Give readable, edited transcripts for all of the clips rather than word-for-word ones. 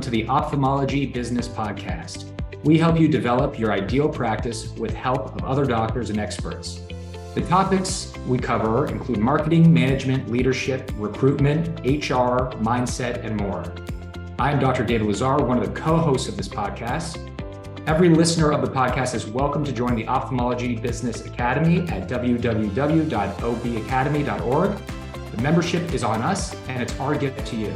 welcome to the Ophthalmology Business Podcast. We help you develop your ideal practice with help of other doctors and experts. The topics we cover include marketing, management, leadership, recruitment, HR, mindset, and more. I'm Dr. David Lazar, one of the co-hosts of this podcast. Every listener of the podcast is welcome to join the Ophthalmology Business Academy at www.obacademy.org. The membership is on us, and it's our gift to you.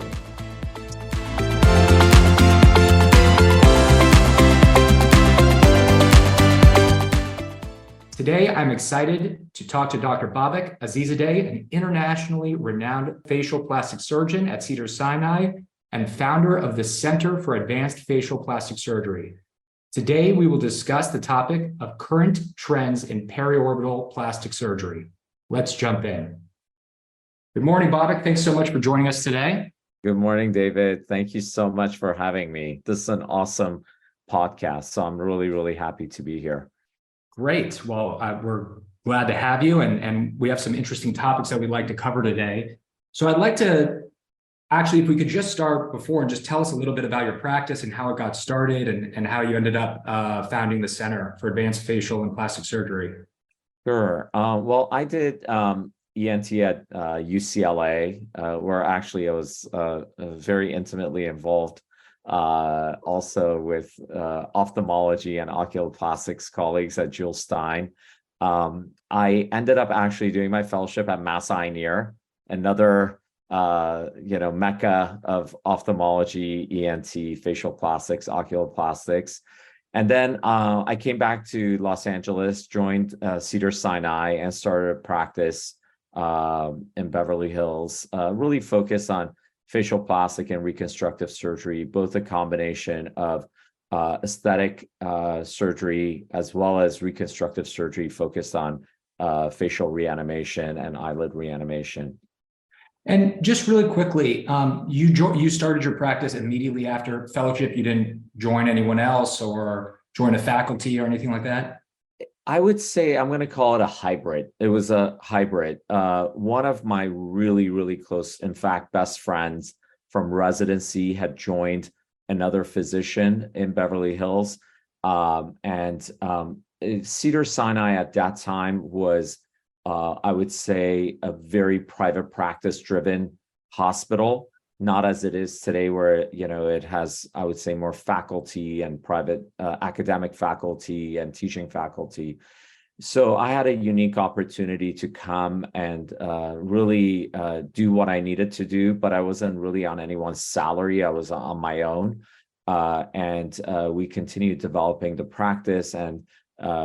Today, I'm excited to talk to Dr. Babak Azizzadeh, an internationally renowned facial plastic surgeon at Cedars-Sinai and founder of the Center for Advanced Facial Plastic Surgery. Today, we will discuss the topic of current trends in periorbital plastic surgery. Let's jump in. Good morning, Babak. Thanks so much for joining us today. Good morning, David. Thank you so much for having me. This is an awesome podcast, so I'm really happy to be here. Great. Well, we're glad to have you, and we have some interesting topics that we'd like to cover today. So I'd like to actually, if we could just start before and just tell us a little bit about your practice and how it got started and how you ended up founding the Center for Advanced Facial and Plastic Surgery. Sure. Well, I did ENT at UCLA, where actually I was very intimately involved also with ophthalmology and oculoplastics colleagues at Jules Stein. I ended up actually doing my fellowship at Mass Eye and Ear, another mecca of ophthalmology, ENT, facial plastics, oculoplastics. And then I came back to Los Angeles, joined Cedars-Sinai, and started a practice in Beverly Hills, really focused on facial plastic and reconstructive surgery, both a combination of aesthetic surgery as well as reconstructive surgery focused on facial reanimation and eyelid reanimation. And just really quickly, you started your practice immediately after fellowship. You didn't join anyone else or join a faculty or anything like that? I would say I'm going to call it a hybrid. It was a hybrid. One of my really close, in fact, best friends from residency had joined another physician in Beverly Hills. Cedars-Sinai at that time was, I would say, a very private practice-driven hospital, not as it is today where, it has, I would say, more faculty and private academic faculty and teaching faculty. So I had a unique opportunity to come and really do what I needed to do, but I wasn't really on anyone's salary. I was on my own. And we continued developing the practice, and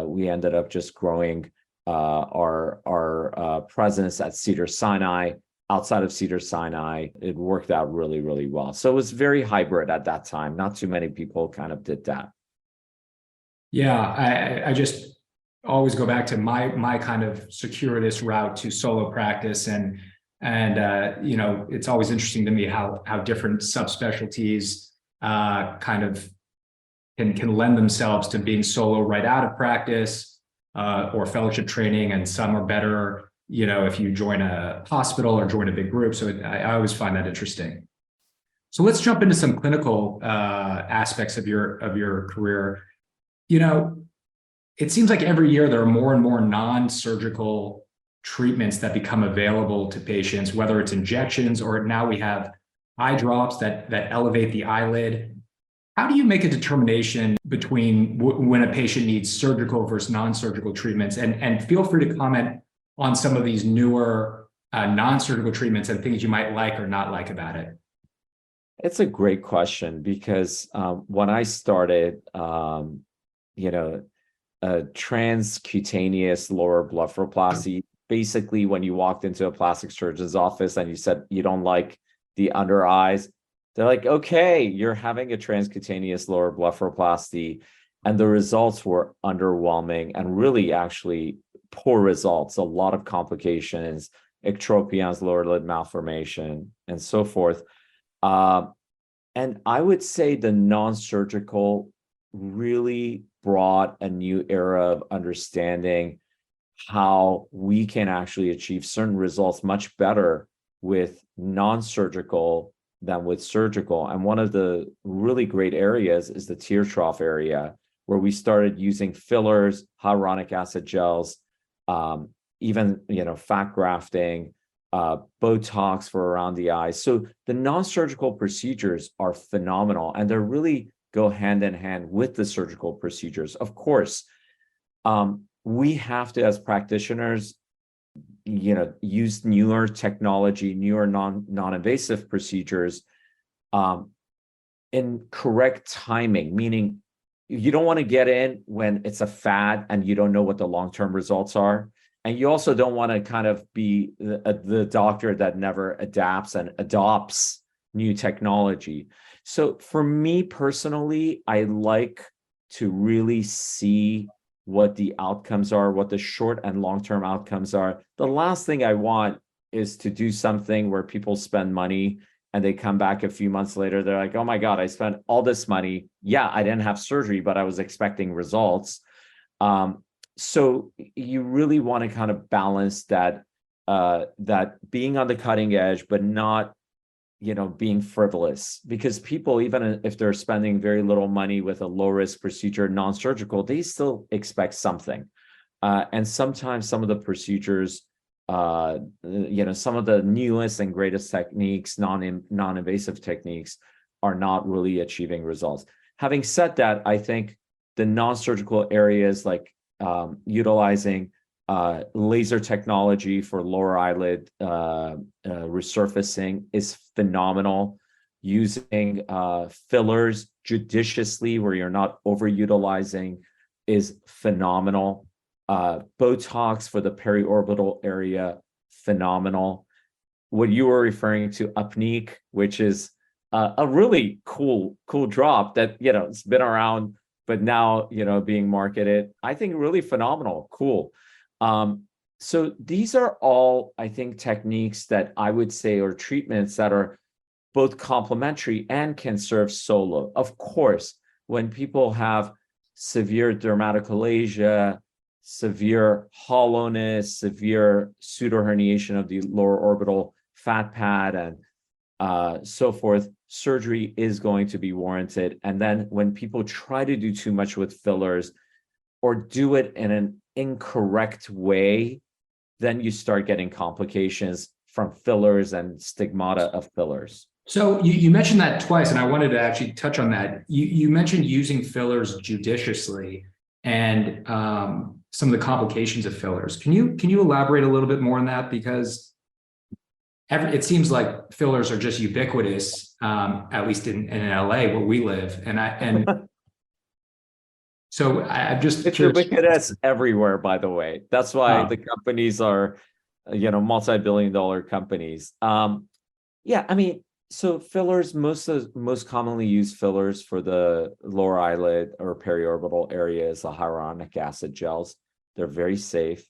we ended up just growing our presence at Cedars-Sinai. Outside of Cedars-Sinai, it worked out really well. So it was very hybrid at that time. Not too many people kind of did that. Yeah, I just always go back to my kind of circuitous route to solo practice, and it's always interesting to me how different subspecialties kind of can lend themselves to being solo right out of practice or fellowship training, and some are better if you join a hospital or join a big group. So I always find that interesting. So let's jump into some clinical aspects of your career. It seems like every year there are more and more non-surgical treatments that become available to patients, whether it's injections or now we have eye drops that elevate the eyelid. How do you make a determination between when a patient needs surgical versus non-surgical treatments? And feel free to comment on some of these newer non-surgical treatments and things you might like or not like about it. It's a great question because when I started, transcutaneous lower blepharoplasty, basically when you walked into a plastic surgeon's office and you said you don't like the under eyes, they're like, okay, you're having a transcutaneous lower blepharoplasty. And the results were underwhelming and really actually poor results, a lot of complications, ectropions, lower lid malformation, and so forth. And I would say the non-surgical really brought a new era of understanding how we can actually achieve certain results much better with non-surgical than with surgical. And one of the really great areas is the tear trough area, where we started using fillers, hyaluronic acid gels, even fat grafting, Botox for around the eyes. So the non-surgical procedures are phenomenal, and they really go hand in hand with the surgical procedures. Of course, we have to, as practitioners, use newer technology, newer non-invasive procedures in correct timing, meaning you don't want to get in when it's a fad and you don't know what the long-term results are. And you also don't want to kind of be the doctor that never adapts and adopts new technology. So for me personally, I like to really see what the outcomes are, what the short and long-term outcomes are. The last thing I want is to do something where people spend money and they come back a few months later, they're like, oh my God, I spent all this money. Yeah, I didn't have surgery, but I was expecting results. So you really want to kind of balance that, that being on the cutting edge, but not, being frivolous, because people, even if they're spending very little money with a low risk procedure, non-surgical, they still expect something. And sometimes some of the procedures, some of the newest and greatest techniques, non-invasive techniques, are not really achieving results. Having said that, I think the non-surgical areas like utilizing laser technology for lower eyelid resurfacing is phenomenal. Using fillers judiciously where you're not overutilizing is phenomenal. Botox for the periorbital area, phenomenal. What you were referring to, Upneek, which is a really cool drop that, it's been around, but now, being marketed, I think really phenomenal, cool. So these are all, I think, techniques that I would say are treatments that are both complementary and can serve solo. Of course, when people have severe dermatochalasia, severe hollowness, severe pseudoherniation of the lower orbital fat pad, and so forth, surgery is going to be warranted. And then when people try to do too much with fillers or do it in an incorrect way, then you start getting complications from fillers and stigmata of fillers. So you mentioned that twice, and I wanted to actually touch on that. You mentioned using fillers judiciously and some of the complications of fillers. Can you elaborate a little bit more on that? Because it seems like fillers are just ubiquitous, at least in LA where we live, and so I'm just it's curious. ubiquitous everywhere, by the way. That's why the companies are, multi-billion-dollar companies. Yeah, I mean, so fillers, most commonly used fillers for the lower eyelid or periorbital areas, the hyaluronic acid gels. They're very safe.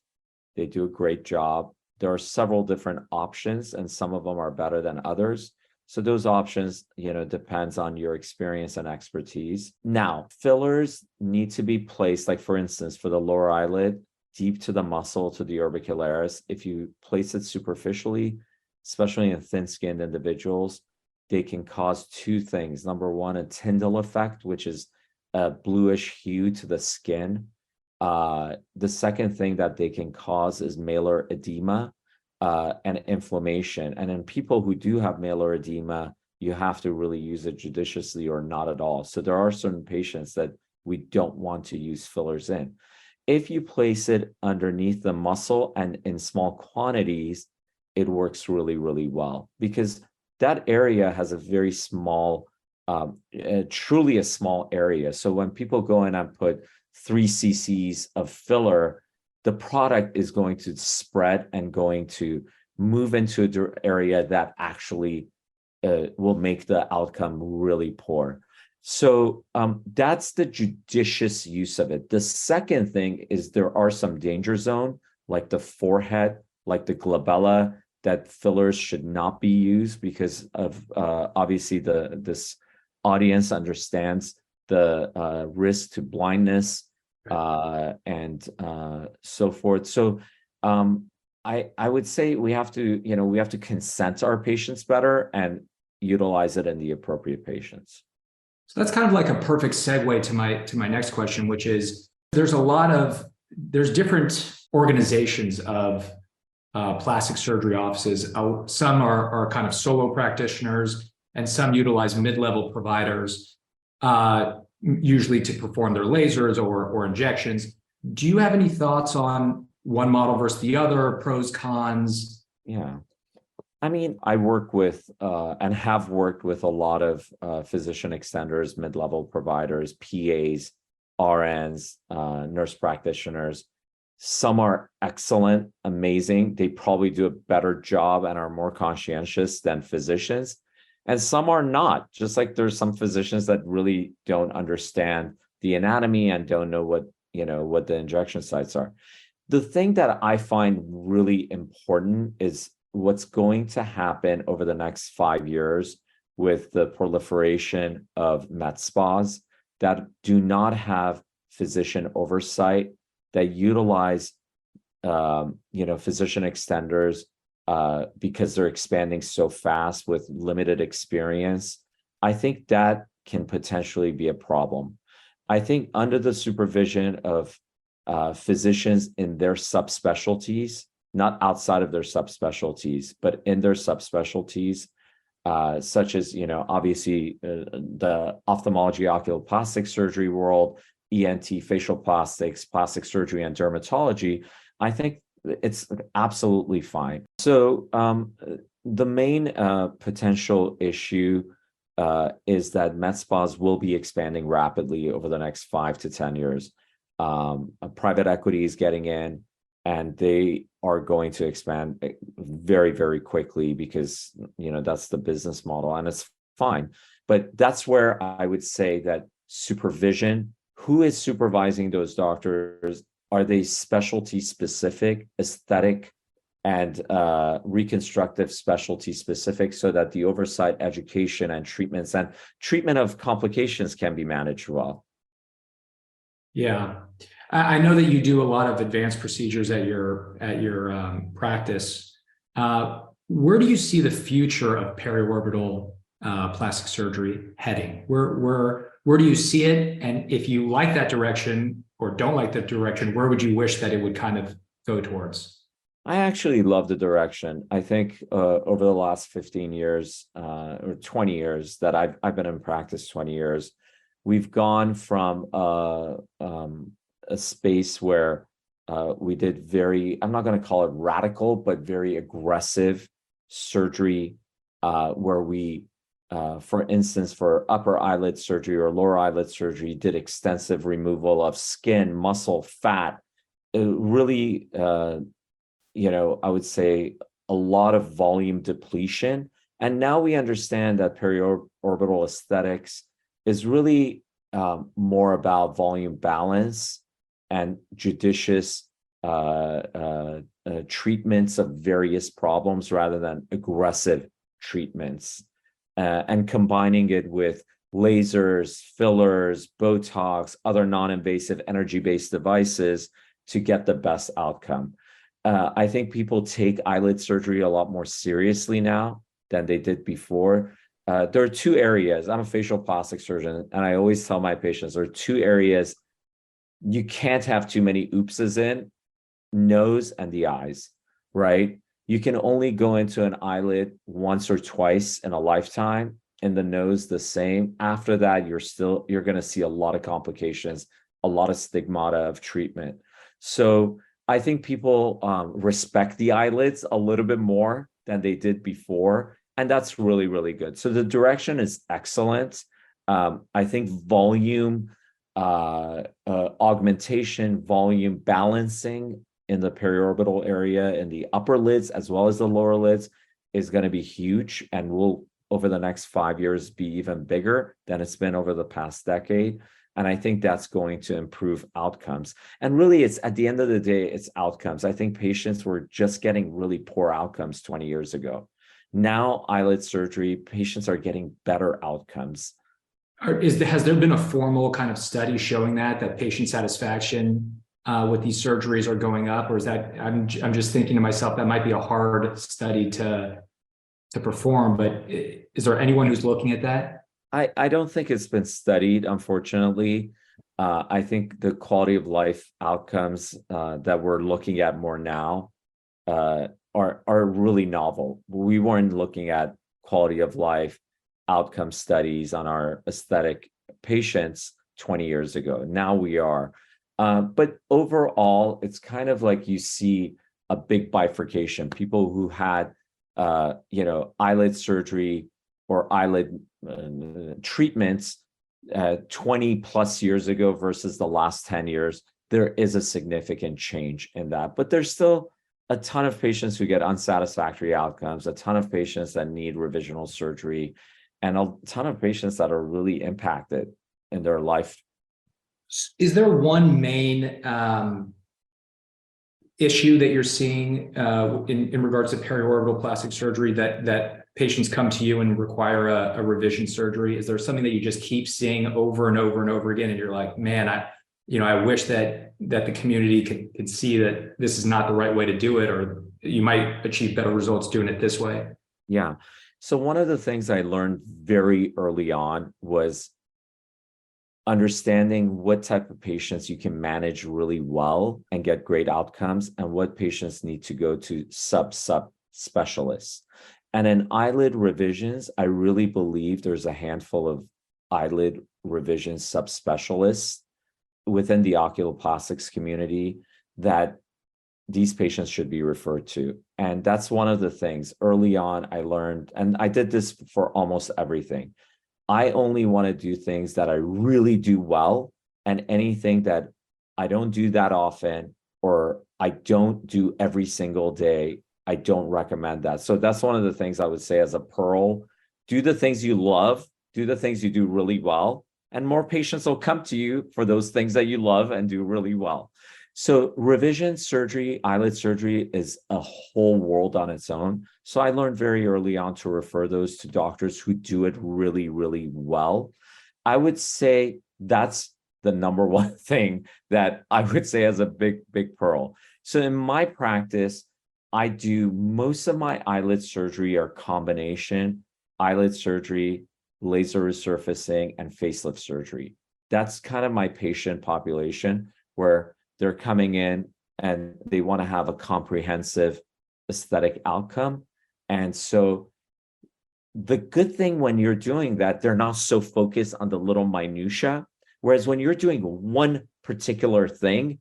They do a great job. There are several different options, and some of them are better than others. So those options, depends on your experience and expertise. Now, fillers need to be placed, like for instance, for the lower eyelid, deep to the muscle, to the orbicularis. If you place it superficially, especially in thin-skinned individuals, they can cause two things. Number one, a Tyndall effect, which is a bluish hue to the skin. The second thing that they can cause is malar edema and inflammation. And in people who do have malar edema, you have to really use it judiciously or not at all. So there are certain patients that we don't want to use fillers in. If you place it underneath the muscle and in small quantities, it works really, really well, because that area has a very small, truly a small area. So when people go in and put 3 cc's of filler, the product is going to spread and going to move into an area that actually will make the outcome really poor. So that's the judicious use of it. The second thing is there are some danger zone, like the forehead, like the glabella, that fillers should not be used because of obviously this audience understands the risk to blindness and so forth. So I would say we have to consent our patients better, and utilize it in the appropriate patients. So that's kind of like a perfect segue to my next question, which is there's different organizations of plastic surgery offices. Some are kind of solo practitioners, and some utilize mid-level providers, usually to perform their lasers or injections. Do you have any thoughts on one model versus the other, pros, cons? Yeah. I mean, I work with and have worked with a lot of physician extenders, mid-level providers, PAs, RNs, nurse practitioners. Some are excellent, amazing. They probably do a better job and are more conscientious than physicians. And some are not, just like there's some physicians that really don't understand the anatomy and don't know what the injection sites are. The thing that I find really important is what's going to happen over the next 5 years with the proliferation of med spas that do not have physician oversight, that utilize physician extenders because they're expanding so fast with limited experience. I think that can potentially be a problem. I think under the supervision of physicians in their subspecialties, not outside of their subspecialties, but in their subspecialties, such as, obviously the ophthalmology, oculoplastic surgery world, ENT, facial plastics, plastic surgery, and dermatology, I think it's absolutely fine. So the main potential issue is that med spas will be expanding rapidly over the next 5 to 10 years. Private equity is getting in, and they are going to expand very, very quickly because, that's the business model, and it's fine. But that's where I would say that supervision, who is supervising those doctors? Are they specialty specific, aesthetic, and reconstructive specialty specific, so that the oversight, education, and treatments and treatment of complications can be managed well? Yeah, I know that you do a lot of advanced procedures at your practice. Where do you see the future of periorbital plastic surgery heading? Where do you see it? And if you like that direction or don't like that direction, where would you wish that it would kind of go towards? I actually love the direction. I think over the last 15 years or 20 years that I've been in practice, 20 years, we've gone from a space where we did I'm not going to call it radical, but very aggressive surgery, where we, for instance, for upper eyelid surgery or lower eyelid surgery, did extensive removal of skin, muscle, fat, really, I would say a lot of volume depletion. And now we understand that periorbital aesthetics is really more about volume balance and judicious treatments of various problems rather than aggressive treatments, and combining it with lasers, fillers, Botox, other non-invasive energy-based devices to get the best outcome. I think people take eyelid surgery a lot more seriously now than they did before. There are two areas. I'm a facial plastic surgeon, and I always tell my patients there are two areas you can't have too many oopses in: nose and the eyes, right? You can only go into an eyelid once or twice in a lifetime. In the nose, the same. After that, you're going to see a lot of complications, a lot of stigmata of treatment. So I think people respect the eyelids a little bit more than they did before. And that's really, really good. So the direction is excellent. I think volume augmentation, volume balancing in the periorbital area, in the upper lids as well as the lower lids, is going to be huge, and will over the next 5 years be even bigger than it's been over the past decade. And I think that's going to improve outcomes. And really, it's at the end of the day, it's outcomes. I think patients were just getting really poor outcomes 20 years ago. Now, eyelid surgery, patients are getting better outcomes. Has there been a formal kind of study showing that patient satisfaction with these surgeries are going up, or is that I'm just thinking to myself that might be a hard study to to perform. But is there anyone who's looking at that? I don't think it's been studied, unfortunately. I think the quality of life outcomes that we're looking at more now are really novel. We weren't looking at quality of life outcome studies on our aesthetic patients 20 years ago. Now we are. But overall, it's kind of like you see a big bifurcation. People who had, eyelid surgery or eyelid treatments 20 plus years ago versus the last 10 years, there is a significant change in that. But there's still a ton of patients who get unsatisfactory outcomes, a ton of patients that need revisional surgery, and a ton of patients that are really impacted in their life. Is there one main issue that you're seeing in regards to periorbital plastic surgery that patients come to you and require a revision surgery? Is there something that you just keep seeing over and over and over again, and you're like, man, I wish that the community could see that this is not the right way to do it, or you might achieve better results doing it this way? Yeah. So one of the things I learned very early on was understanding what type of patients you can manage really well and get great outcomes, and what patients need to go to sub specialists. And in eyelid revisions, I really believe there's a handful of eyelid revision subspecialists within the oculoplastics community that these patients should be referred to. And that's one of the things early on I learned, and I did this for almost everything. I only want to do things that I really do well, and anything that I don't do that often or I don't do every single day, I don't recommend that. So that's one of the things I would say as a pearl. Do the things you love, do the things you do really well, and more patients will come to you for those things that you love and do really well. So revision surgery, eyelid surgery is a whole world on its own. So I learned very early on to refer those to doctors who do it really, really well. I would say that's the number one thing that I would say as a big, big pearl. So in my practice, I do most of my eyelid surgery or combination eyelid surgery, laser resurfacing, and facelift surgery. That's kind of my patient population, where they're coming in and they want to have a comprehensive aesthetic outcome. And so the good thing when you're doing that, they're not so focused on the little minutia. Whereas when you're doing one particular thing,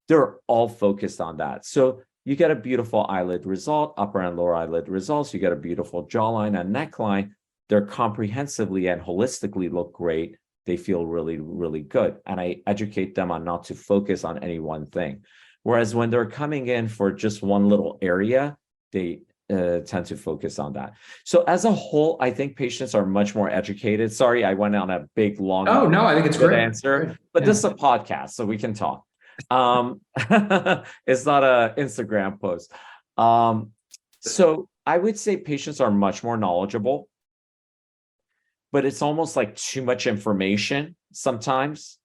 they're all focused on that. So you get a beautiful eyelid result, upper and lower eyelid results. You get a beautiful jawline and neckline. They're comprehensively and holistically look great. They feel really, really good. And I educate them on not to focus on any one thing. Whereas when they're coming in for just one little area, they tend to focus on that. So as a whole, I think patients are much more educated. Sorry, I went on a big, long Oh, no, I think it's great answer, but this is a podcast, so we can talk. It's not an Instagram post. So I would say patients are much more knowledgeable, but it's almost like too much information sometimes.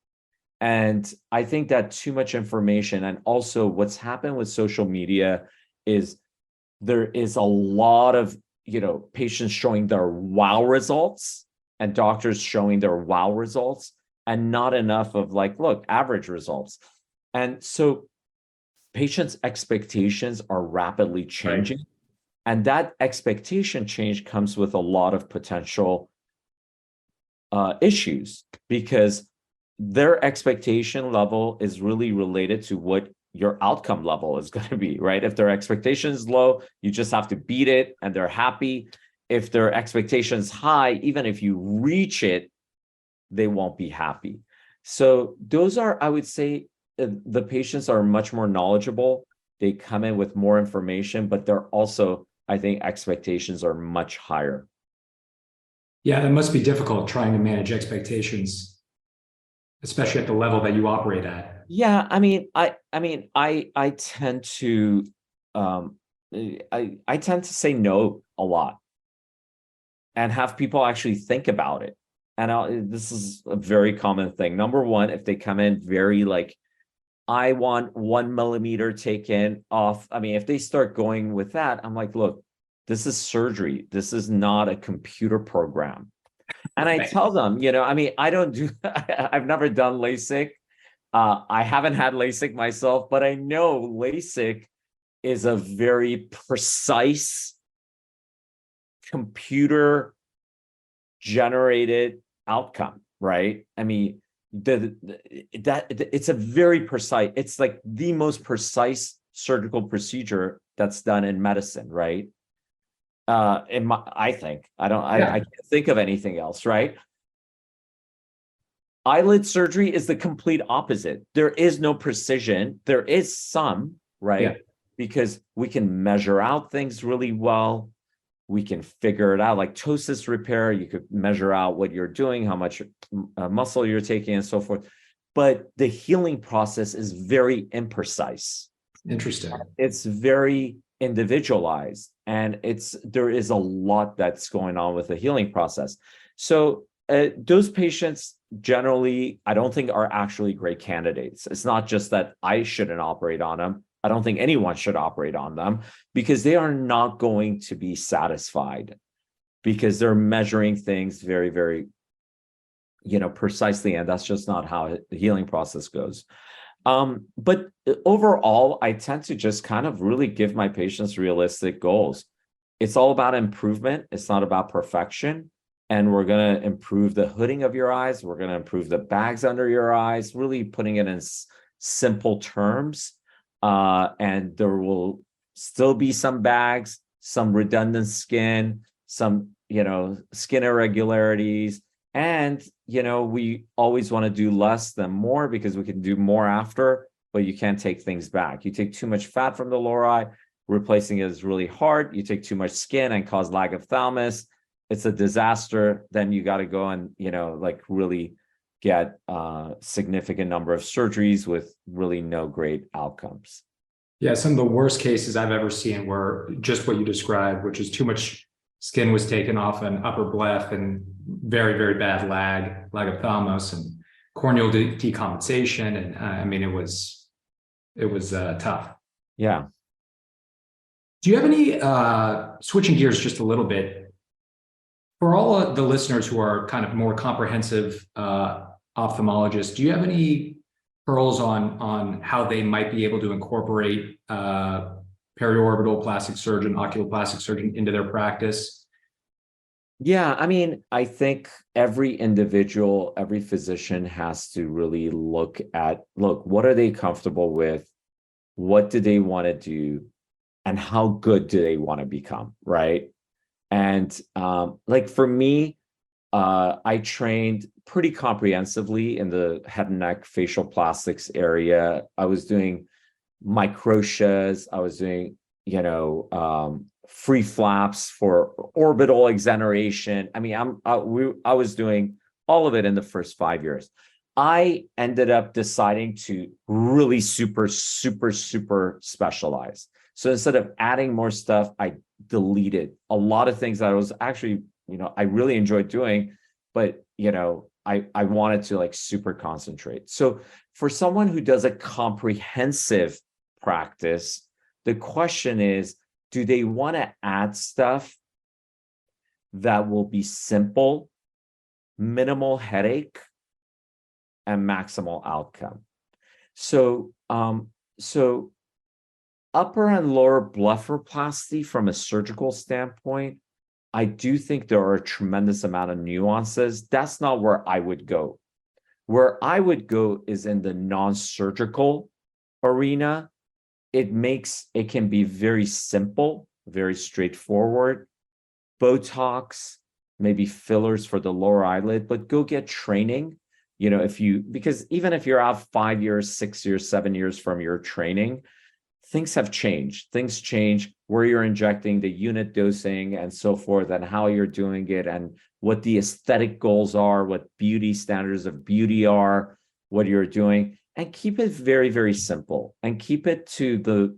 And I think that too much information, and also what's happened with social media, is there is a lot of, patients showing their wow results and doctors showing their wow results, and not enough of like, look, average results. And so patients' expectations are rapidly changing. Right. And that expectation change comes with a lot of potential issues, because their expectation level is really related to what your outcome level is going to be, right? If their expectation is low, you just have to beat it and they're happy. If their expectation is high, even if you reach it, they won't be happy. So those are, I would say, the patients are much more knowledgeable. They come in with more information, but they're also, I think, expectations are much higher. Yeah, that must be difficult trying to manage expectations, especially at the level that you operate at. Yeah, I tend to I tend to say no a lot and have people actually think about it. And this is a very common thing. Number one, if they come in very like, I want 1 millimeter taken off. If they start going with that, I'm like, look, This is surgery. This is not a computer program. And I tell them, I mean, I've never done LASIK. I haven't had LASIK myself, but I know LASIK is a very precise computer generated outcome, right? I mean, it's a very precise, it's like the most precise surgical procedure that's done in medicine, right? I think I can't think of anything else, right? Eyelid surgery is the complete opposite. There is no precision. There is some, right? Yeah. Because we can measure out things really well. We can figure it out, like ptosis repair. You could measure out what you're doing, how much muscle you're taking, and so forth. But the healing process is very imprecise. Interesting. It's very individualized, and there is a lot that's going on with the healing process. So those patients generally, I don't think are actually great candidates. It's not just that I shouldn't operate on them. I don't think anyone should operate on them, because they are not going to be satisfied, because they're measuring things very, very, precisely. And that's just not how the healing process goes. But overall, I tend to just kind of really give my patients realistic goals. It's all about improvement. It's not about perfection. And we're going to improve the hooding of your eyes. We're going to improve the bags under your eyes, really putting it in simple terms. And there will still be some bags, some redundant skin, some, skin irregularities. And, we always want to do less than more, because we can do more after, but you can't take things back. You take too much fat from the lower eye, replacing it is really hard. You take too much skin and cause lag of thalamus. It's a disaster. Then you got to go and, really get a significant number of surgeries with really no great outcomes. Yeah, some of the worst cases I've ever seen were just what you described, which is too much skin was taken off an upper bleph and very, very bad lag of thalamus and corneal decompensation. And I mean, it was tough. Yeah. Do you have any, switching gears just a little bit, for all of the listeners who are kind of more comprehensive ophthalmologists, do you have any pearls on how they might be able to incorporate periorbital plastic surgeon, oculoplastic surgeon into their practice? Yeah, I mean, I think every individual, every physician has to really look, what are they comfortable with? What do they want to do? And how good do they want to become, right? And for me, I trained pretty comprehensively in the head and neck facial plastics area. I was doing microtias. I was doing, free flaps for orbital exoneration. I mean, I was doing all of it in the first 5 years. I ended up deciding to really super specialize. So instead of adding more stuff, I deleted a lot of things that I was actually, I really enjoyed doing, but, I wanted to super concentrate. So for someone who does a comprehensive practice, the question is, do they want to add stuff that will be simple, minimal headache, and maximal outcome? So, upper and lower blepharoplasty from a surgical standpoint, I do think there are a tremendous amount of nuances. That's not where I would go. Where I would go is in the non-surgical arena. It can be very simple, very straightforward. Botox, maybe fillers for the lower eyelid, but go get training. Because even if you're out 5 years, 6 years, 7 years from your training, things have changed. Things change where you're injecting, the unit dosing, and so forth, and how you're doing it, and what the aesthetic goals are, what beauty standards of beauty are, what you're doing, and keep it very, very simple, and keep it to the,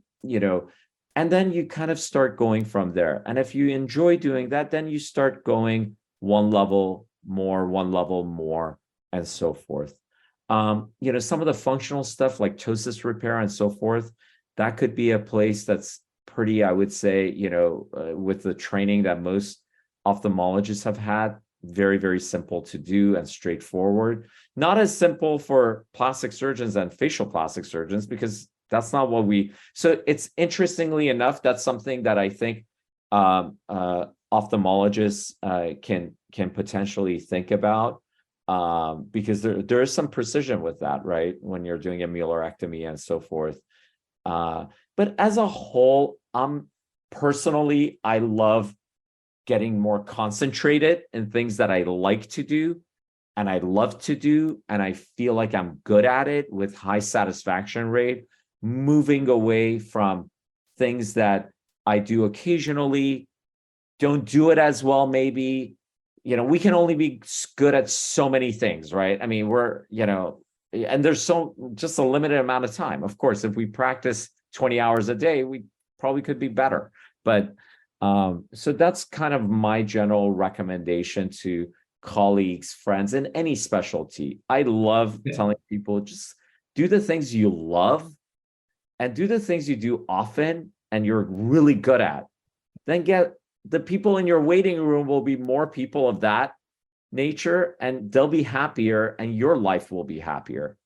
and then you kind of start going from there. And if you enjoy doing that, then you start going one level more, and so forth. Some of the functional stuff like ptosis repair and so forth, that could be a place that's pretty, I would say, with the training that most ophthalmologists have had, very, very simple to do and straightforward. Not as simple for plastic surgeons and facial plastic surgeons, because that's not what so it's, interestingly enough, that's something that I think ophthalmologists can potentially think about, because there is some precision with that, right? When you're doing a mularectomy and so forth. But as a whole, personally, I love getting more concentrated in things that I like to do and I love to do, and I feel like I'm good at it with high satisfaction rate, moving away from things that I do occasionally, don't do it as well, maybe. We can only be good at so many things, right? I mean, and there's just a limited amount of time. Of course, if we practice 20 hours a day, we probably could be better. But so that's kind of my general recommendation to colleagues, friends in any specialty. I love telling people, just do the things you love and do the things you do often and you're really good at. Then the people in your waiting room will be more people of that nature, and they'll be happier and your life will be happier.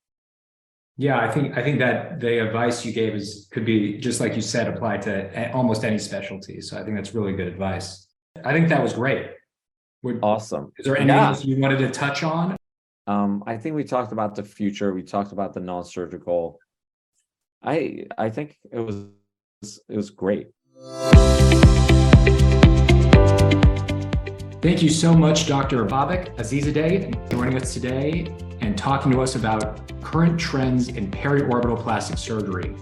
Yeah, I think that the advice you gave could be, just like you said, applied to almost any specialty. So I think that's really good advice. I think that was great. Awesome. Is there anything else you wanted to touch on? I think we talked about the future. We talked about the non-surgical. I think it was great. Thank you so much, Dr. Azizzadeh, for joining us today and talking to us about current trends in periorbital plastic surgery.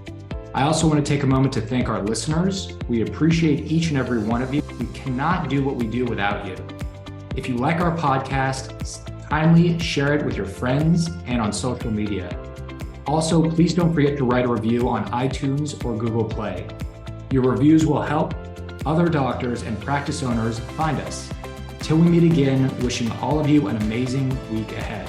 I also want to take a moment to thank our listeners. We appreciate each and every one of you. We cannot do what we do without you. If you like our podcast, kindly share it with your friends and on social media. Also, please don't forget to write a review on iTunes or Google Play. Your reviews will help other doctors and practice owners find us. Till we meet again, wishing all of you an amazing week ahead.